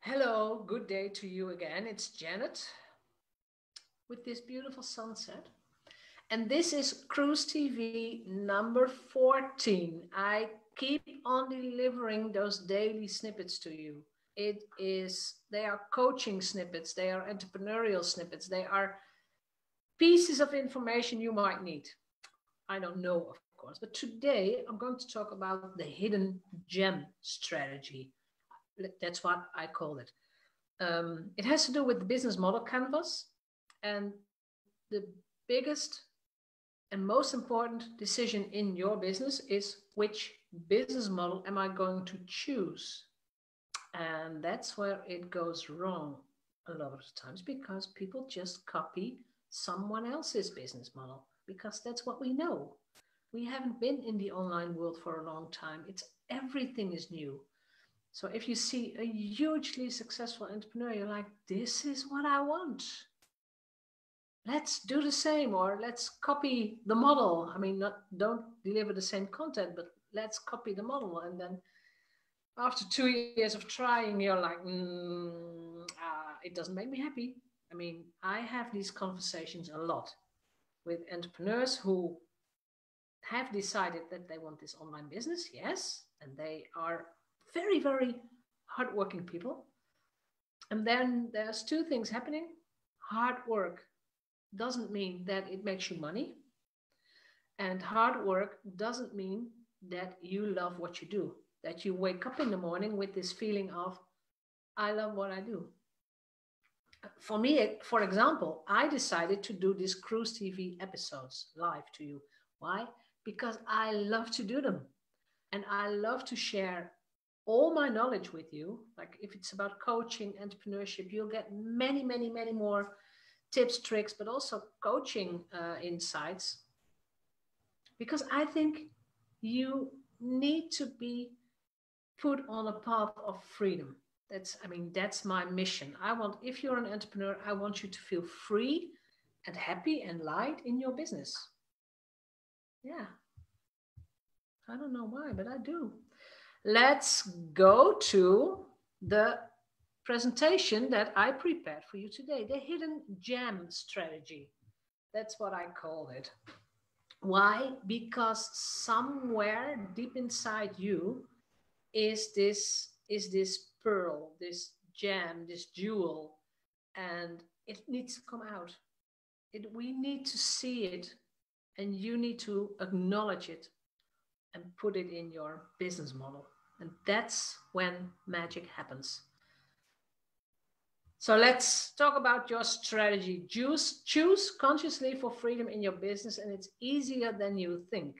Hello, good day to you again. It's Janet with this beautiful sunset. And this is Cruise TV number 14. I keep on delivering those daily snippets to you. They are coaching snippets, they are entrepreneurial snippets, they are pieces of information you might need. I don't know, of course, but today I'm going to talk about the hidden gem strategy. That's what I call it. It has to do with the business model canvas. And the biggest and most important decision in your business is which business model am I going to choose? And that's where it goes wrong a lot of times because people just copy someone else's business model because that's what we know. We haven't been in the online world for a long time. It's everything is new. So if you see a hugely successful entrepreneur, you're like, this is what I want. Let's do the same, or let's copy the model. I mean, don't deliver the same content, but let's copy the model. And then after 2 years of trying, you're like, it doesn't make me happy. I mean, I have these conversations a lot with entrepreneurs who have decided that they want this online business, yes, and they are very, very hardworking people. And then there's two things happening. Hard work doesn't mean that it makes you money. And hard work doesn't mean that you love what you do, that you wake up in the morning with this feeling of, I love what I do. For me, for example, I decided to do these Cruise TV episodes live to you. Why? Because I love to do them. And I love to share all my knowledge with you. Like if it's about coaching, entrepreneurship, you'll get many, many, many more tips, tricks, but also coaching insights. Because I think you need to be put on a path of freedom. That's my mission. If you're an entrepreneur, I want you to feel free and happy and light in your business. Yeah. I don't know why, but I do. Let's go to the presentation that I prepared for you today, the hidden gem strategy. That's what I called it. Why? Because somewhere deep inside you is this pearl, this gem, this jewel, and it needs to come out. We need to see it, and you need to acknowledge it and put it in your business model. And that's when magic happens. So let's talk about your strategy. Choose consciously for freedom in your business, and it's easier than you think.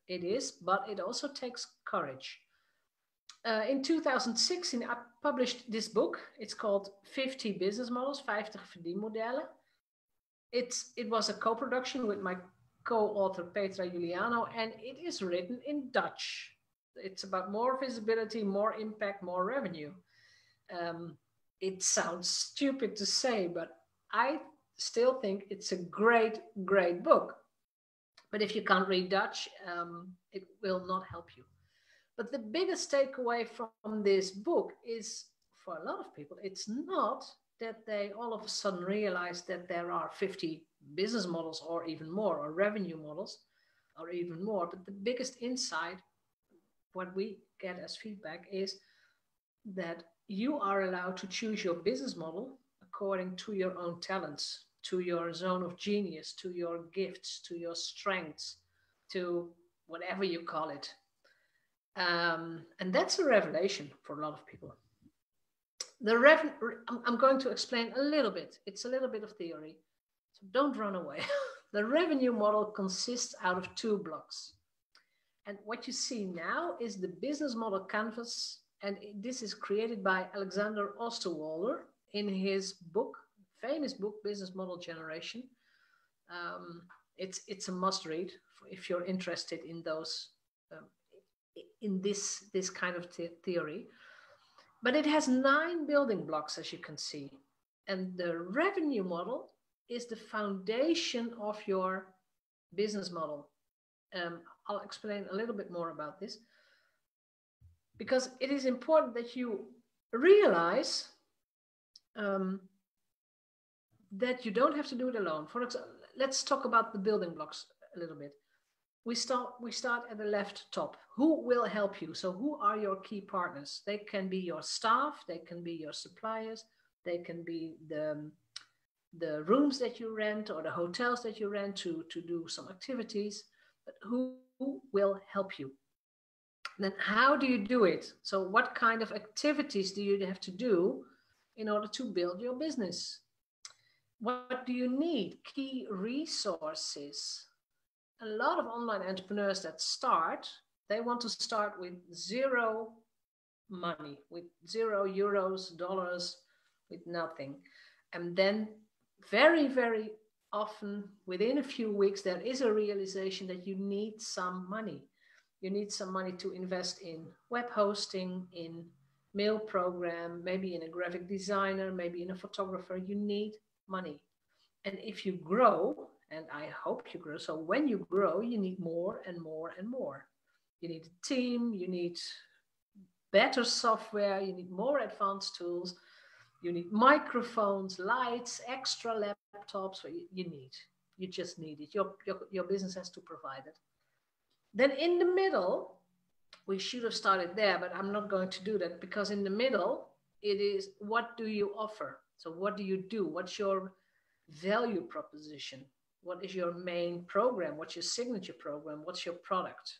It is, but it also takes courage. In 2016, I published this book. It's called 50 Business Models, 50 verdienmodellen. It was a co-production with my co-author Petra Juliano, and it is written in Dutch. It's about more visibility, more impact, more revenue. It sounds stupid to say, but I still think it's a great, great book. But if you can't read Dutch, it will not help you. But the biggest takeaway from this book is, for a lot of people, it's not that they all of a sudden realize that there are 50 business models or even more, or revenue models or even more. But the biggest insight, what we get as feedback, is that you are allowed to choose your business model according to your own talents, to your zone of genius, to your gifts, to your strengths, to whatever you call it. And that's a revelation for a lot of people. I'm going to explain a little bit. It's a little bit of theory, so don't run away. The revenue model consists out of two blocks. And what you see now is the business model canvas. And this is created by Alexander Osterwalder in his book, famous book, Business Model Generation. It's a must read if you're interested in those, in this kind of theory. But it has 9 building blocks, as you can see. And the revenue model is the foundation of your business model. I'll explain a little bit more about this, because it is important that you realize that you don't have to do it alone. For example, let's talk about the building blocks a little bit. We start at the left top. Who will help you? So who are your key partners? They can be your staff, they can be your suppliers, they can be the rooms that you rent or the hotels that you rent to do some activities. But who will help you? Then how do you do it? So what kind of activities do you have to do in order to build your business? What do you need? Key resources. A lot of online entrepreneurs that start, they want to start with zero money, with €0, dollars, with nothing. And then very, very often within a few weeks, there is a realization that you need some money. You need some money to invest in web hosting, in mail program, maybe in a graphic designer, maybe in a photographer. You need money. And if you grow, and I hope you grow, so when you grow, you need more and more and more. You need a team, you need better software, you need more advanced tools, you need microphones, lights, extra laptops. You just need it. Your business has to provide it. Then in the middle, we should have started there, but I'm not going to do that, because in the middle, it is, what do you offer? So what do you do? What's your value proposition? What is your main program? What's your signature program? What's your product?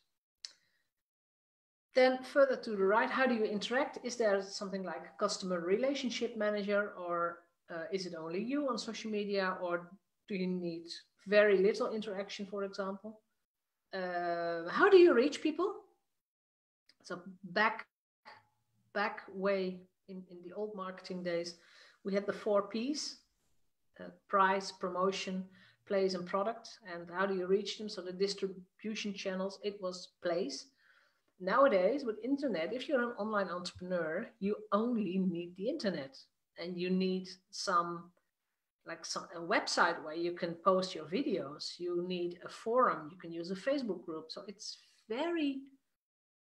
Then further to the right, how do you interact? Is there something like a customer relationship manager, or is it only you on social media, or do you need very little interaction, for example? How do you reach people? So back way in the old marketing days, we had the 4 Ps, price, promotion, place, and product. And how do you reach them? So the distribution channels, it was place. Nowadays, with internet, if you're an online entrepreneur, you only need the internet, and you need a website where you can post your videos. You need a forum. You can use a Facebook group. So it's very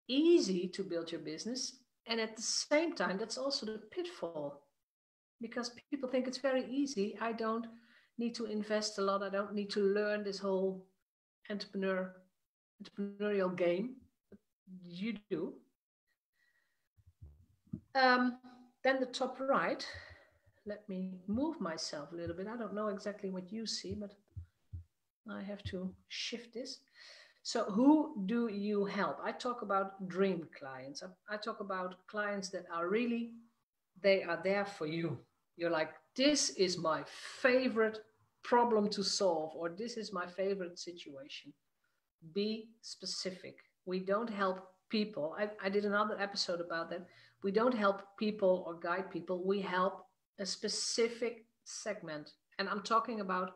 easy to build your business. And at the same time, that's also the pitfall, because people think it's very easy. I don't need to invest a lot. I don't need to learn this whole entrepreneurial game. You do. Then the top right, let me move myself a little bit. I don't know exactly what you see, but I have to shift this. So who do you help? I talk about dream clients. I talk about clients that are really, they are there for you. You're like, this is my favorite problem to solve, or this is my favorite situation. Be specific. We don't help people. I did another episode about that. We don't help people or guide people. We help a specific segment. And I'm talking about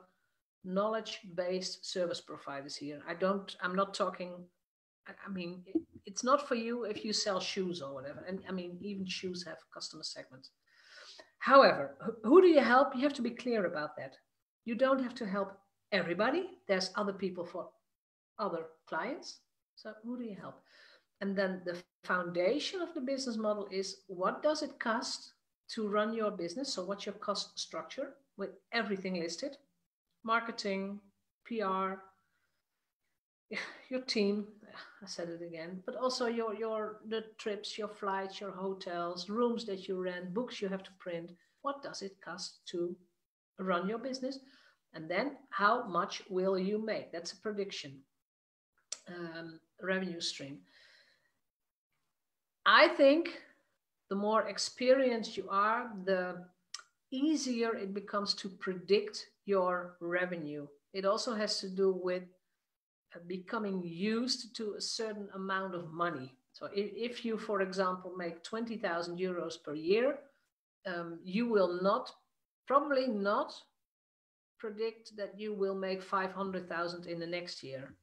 knowledge-based service providers here. I'm not talking, I mean, it's not for you if you sell shoes or whatever. And I mean, even shoes have customer segments. However, who do you help? You have to be clear about that. You don't have to help everybody. There's other people for other clients. So who do you help? And then the foundation of the business model is, what does it cost to run your business? So what's your cost structure with everything listed? Marketing, PR, your team, I said it again, but also the trips, your flights, your hotels, rooms that you rent, books you have to print. What does it cost to run your business? And then how much will you make? That's a prediction. Revenue stream. I think the more experienced you are, the easier it becomes to predict your revenue. It also has to do with becoming used to a certain amount of money. So if you, for example, make 20,000 euros per year, you will probably not predict that you will make 500,000 in the next year.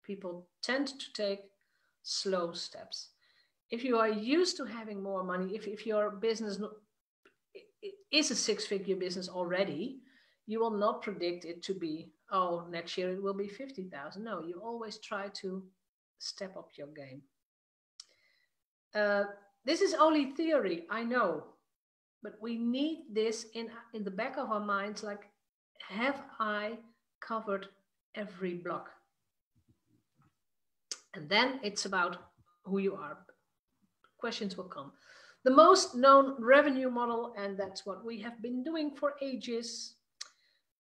People tend to take slow steps. If you are used to having more money, if your business is a 6-figure business already, you will not predict it to be, oh, next year it will be 50,000. No, you always try to step up your game. This is only theory, I know, but we need this in the back of our minds, like, have I covered every block? And then it's about who you are. Questions will come. The most known revenue model, and that's what we have been doing for ages,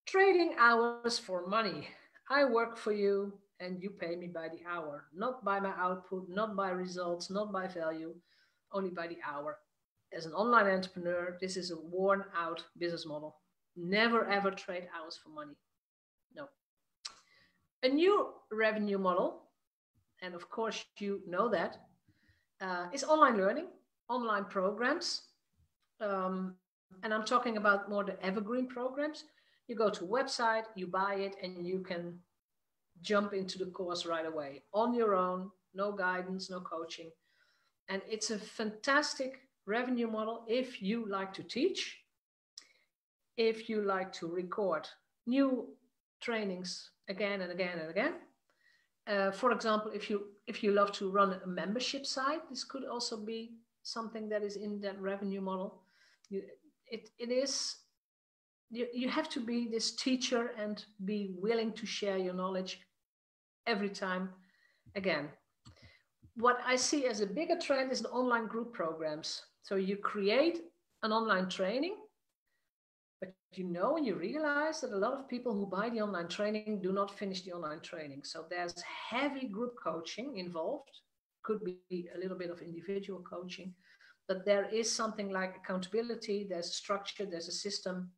trading hours for money. I work for you and you pay me by the hour, not by my output, not by results, not by value, only by the hour. As an online entrepreneur, this is a worn out business model. Never ever trade hours for money. No. A new revenue model, and of course you know that, is online learning, online programs. And I'm talking about more the evergreen programs. You go to a website, you buy it, and you can jump into the course right away on your own, no guidance, no coaching. And it's a fantastic revenue model if you like to teach, if you like to record new trainings again and again and again. For example, if you love to run a membership site, this could also be something that is in that revenue model. You have to be this teacher and be willing to share your knowledge every time again. What I see as a bigger trend is the online group programs. So you create an online training, but you know and you realize that a lot of people who buy the online training do not finish the online training. So there's heavy group coaching involved. Could be a little bit of individual coaching, but there is something like accountability, there's a structure, there's a system,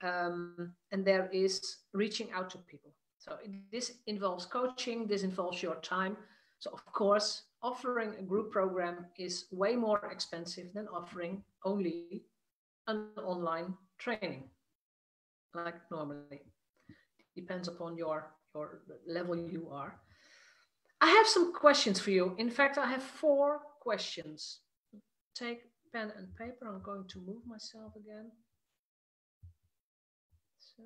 and there is reaching out to people. So this involves coaching, this involves your time. So of course, offering a group program is way more expensive than offering only an online training, like normally. Depends upon your level you are. I have some questions for you. In fact, I have 4 questions. Take pen and paper. I'm going to move myself again. So,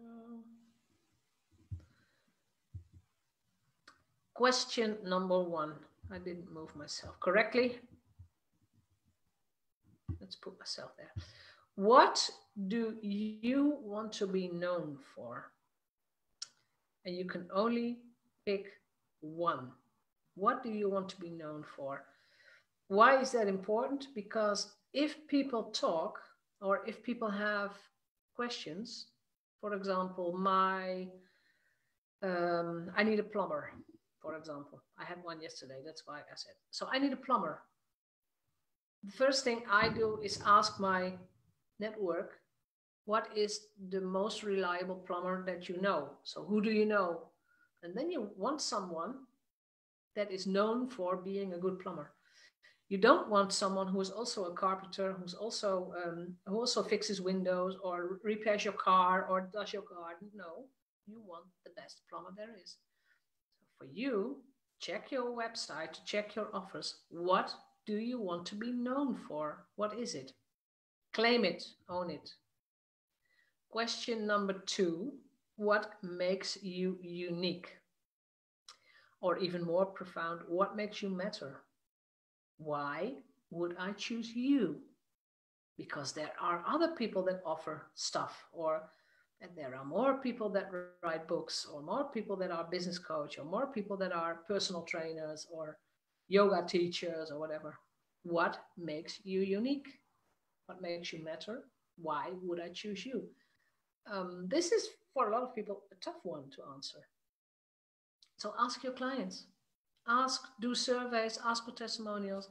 question number 1. I didn't move myself correctly. Let's put myself there. What do you want to be known for? And you can only pick one. What do you want to be known for? Why is that important? Because if people talk, or if people have questions, for example, I need a plumber, for example. I had one yesterday, that's why I said. So I need a plumber. The first thing I do is ask my network, what is the most reliable plumber that you know? So who do you know? And then you want someone that is known for being a good plumber. You don't want someone who is also a carpenter, who also fixes windows or repairs your car or does your garden. No, you want the best plumber there is. So for you, check your website, check your offers. What do you want to be known for? What is it? Claim it, own it. Question number 2, what makes you unique? Or even more profound, what makes you matter? Why would I choose you? Because there are other people that offer stuff, or there are more people that write books, or more people that are business coach, or more people that are personal trainers or yoga teachers or whatever. What makes you unique? What makes you matter? Why would I choose you? This is for a lot of people a tough one to answer. So ask your clients, do surveys, ask for testimonials,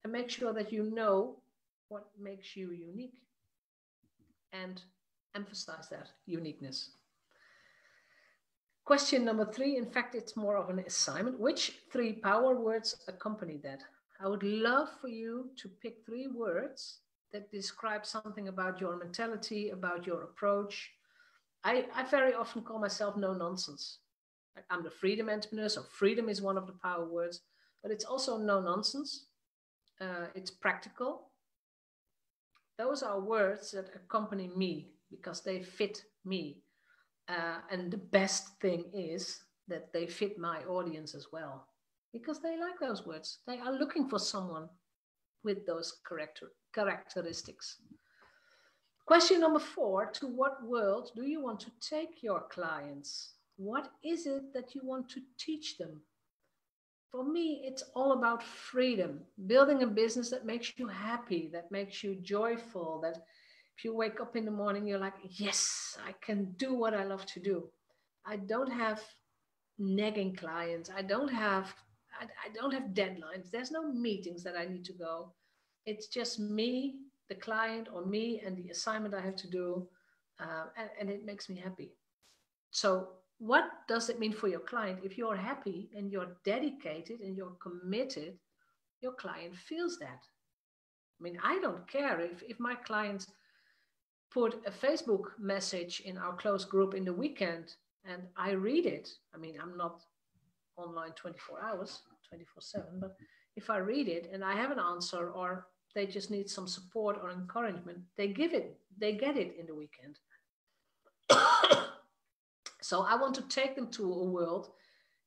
and make sure that you know what makes you unique and emphasize that uniqueness. Question number 3, in fact, it's more of an assignment. Which 3 power words accompany that? I would love for you to pick 3 words that describe something about your mentality, about your approach. I very often call myself no nonsense. I'm the freedom entrepreneur, so freedom is one of the power words, but it's also no nonsense. It's practical. Those are words that accompany me because they fit me. And the best thing is that they fit my audience as well, because they like those words. They are looking for someone with those characteristics. Question number 4, to what world do you want to take your clients? What is it that you want to teach them? For me, it's all about freedom, building a business that makes you happy, that makes you joyful, that if you wake up in the morning, you're like, yes, I can do what I love to do. I don't have nagging clients. I don't have deadlines. There's no meetings that I need to go. It's just me, the client, or me and the assignment I have to do. And it makes me happy. So what does it mean for your client? If you're happy and you're dedicated and you're committed, your client feels that. I mean, I don't care if my clients put a Facebook message in our closed group in the weekend and I read it. I mean, I'm not online 24 hours, 24/7, but if I read it and I have an answer or they just need some support or encouragement, they get it in the weekend. So I want to take them to a world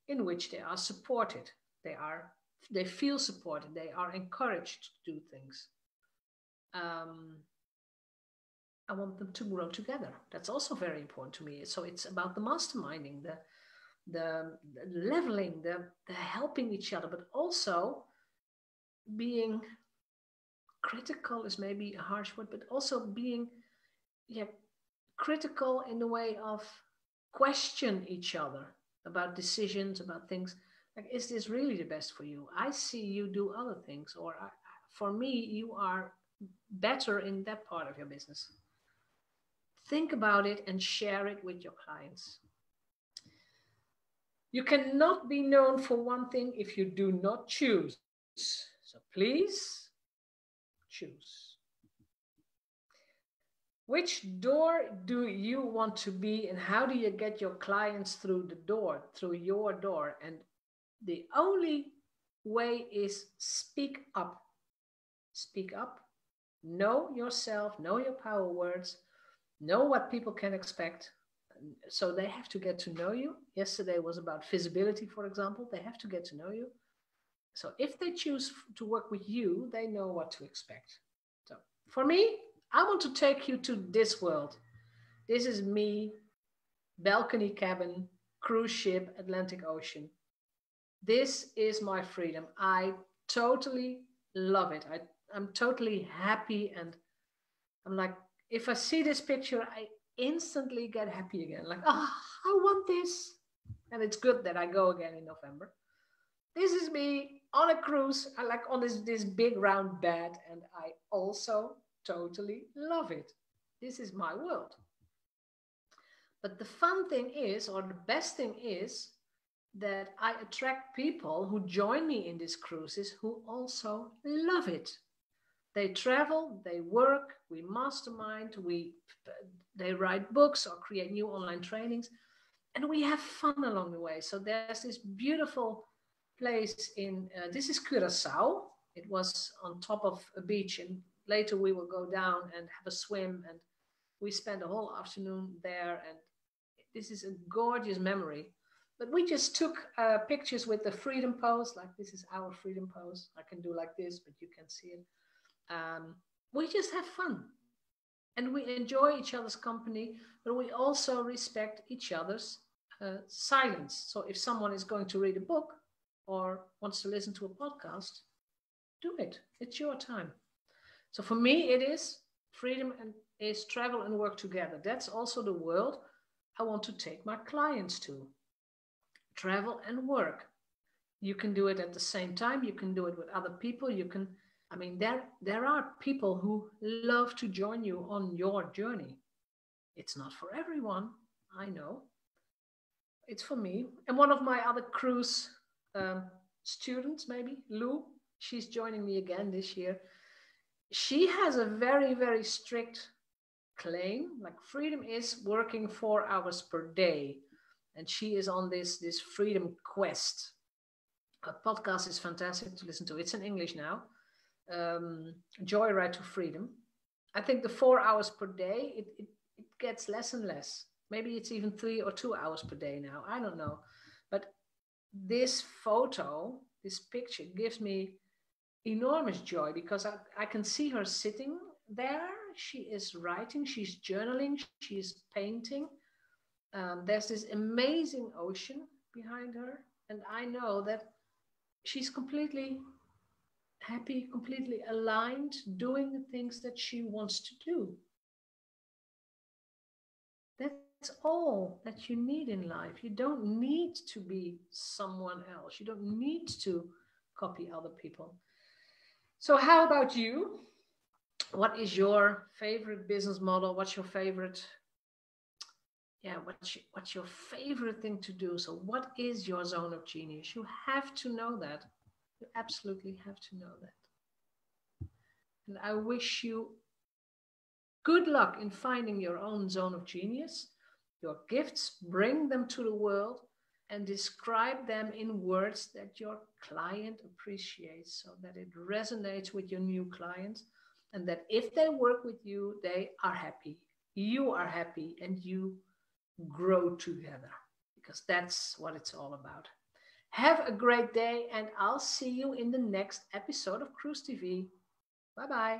in which they are supported. They feel supported. They are encouraged to do things. I want them to grow together. That's also very important to me. So it's about the masterminding, the leveling, the helping each other, but also being critical is maybe a harsh word, but also being critical in the way of question each other about decisions, about things. Like, is this really the best for you? I see you do other things, or for me, you are better in that part of your business. Think about it and share it with your clients. You cannot be known for one thing if you do not choose. So please choose. Which door do you want to be, and how do you get your clients through the door, through your door? And the only way is speak up. Speak up. Know yourself, know your power words, know what people can expect. So they have to get to know you. Yesterday was about visibility, for example. They have to get to know you. So if they choose to work with you, they know what to expect. So for me, I want to take you to this world. This is me, balcony cabin, cruise ship, Atlantic Ocean. This is my freedom. I totally love it. I'm totally happy, and I'm like, if I see this picture, I instantly get happy again. Like, I want this. And it's good that I go again in November. This is me on a cruise. I like on this big round bed, and I also totally love it. This is my world. But the fun thing is, or the best thing is, that I attract people who join me in these cruises who also love it. They travel, they work, we mastermind, they write books or create new online trainings, and we have fun along the way. So there's this beautiful place in, this is Curacao. It was on top of a beach, and later we will go down and have a swim, and we spent a whole afternoon there, and this is a gorgeous memory. But we just took pictures with the freedom pose, like this is our freedom pose. I can do like this, but you can see it. We just have fun, and we enjoy each other's company, but we also respect each other's silence. So if someone is going to read a book or wants to listen to a podcast, do it. It's your time. So for me, it is freedom and is travel and work together. That's also the world I want to take my clients to. Travel and work. You can do it at the same time. You can do it with other people. You can, I mean, there are people who love to join you on your journey. It's not for everyone, I know. It's for me. And one of my other cruise students, maybe, Lou, she's joining me again this year. She has a very, very strict claim. Like, freedom is working 4 hours per day. And she is on this freedom quest. Her podcast is fantastic to listen to. It's in English now. Joyride to Freedom. I think the 4 hours per day, it gets less and less. Maybe it's even 3 or 2 hours per day now. I don't know. But this photo, this picture gives me enormous joy because I can see her sitting there. She is writing, she's journaling, she's painting. There's this amazing ocean behind her. And I know that she's completely happy, completely aligned, doing the things that she wants to do. That's all that you need in life. You don't need to be someone else. You don't need to copy other people. So, how about you? What is your favorite business model? What's your favorite? Yeah, what's your favorite thing to do? So, what is your zone of genius? You have to know that. You absolutely have to know that. And I wish you good luck in finding your own zone of genius, your gifts, bring them to the world, and describe them in words that your client appreciates so that it resonates with your new clients. And that if they work with you, they are happy. You are happy and you grow together because that's what it's all about. Have a great day, and I'll see you in the next episode of Cruise TV. Bye bye.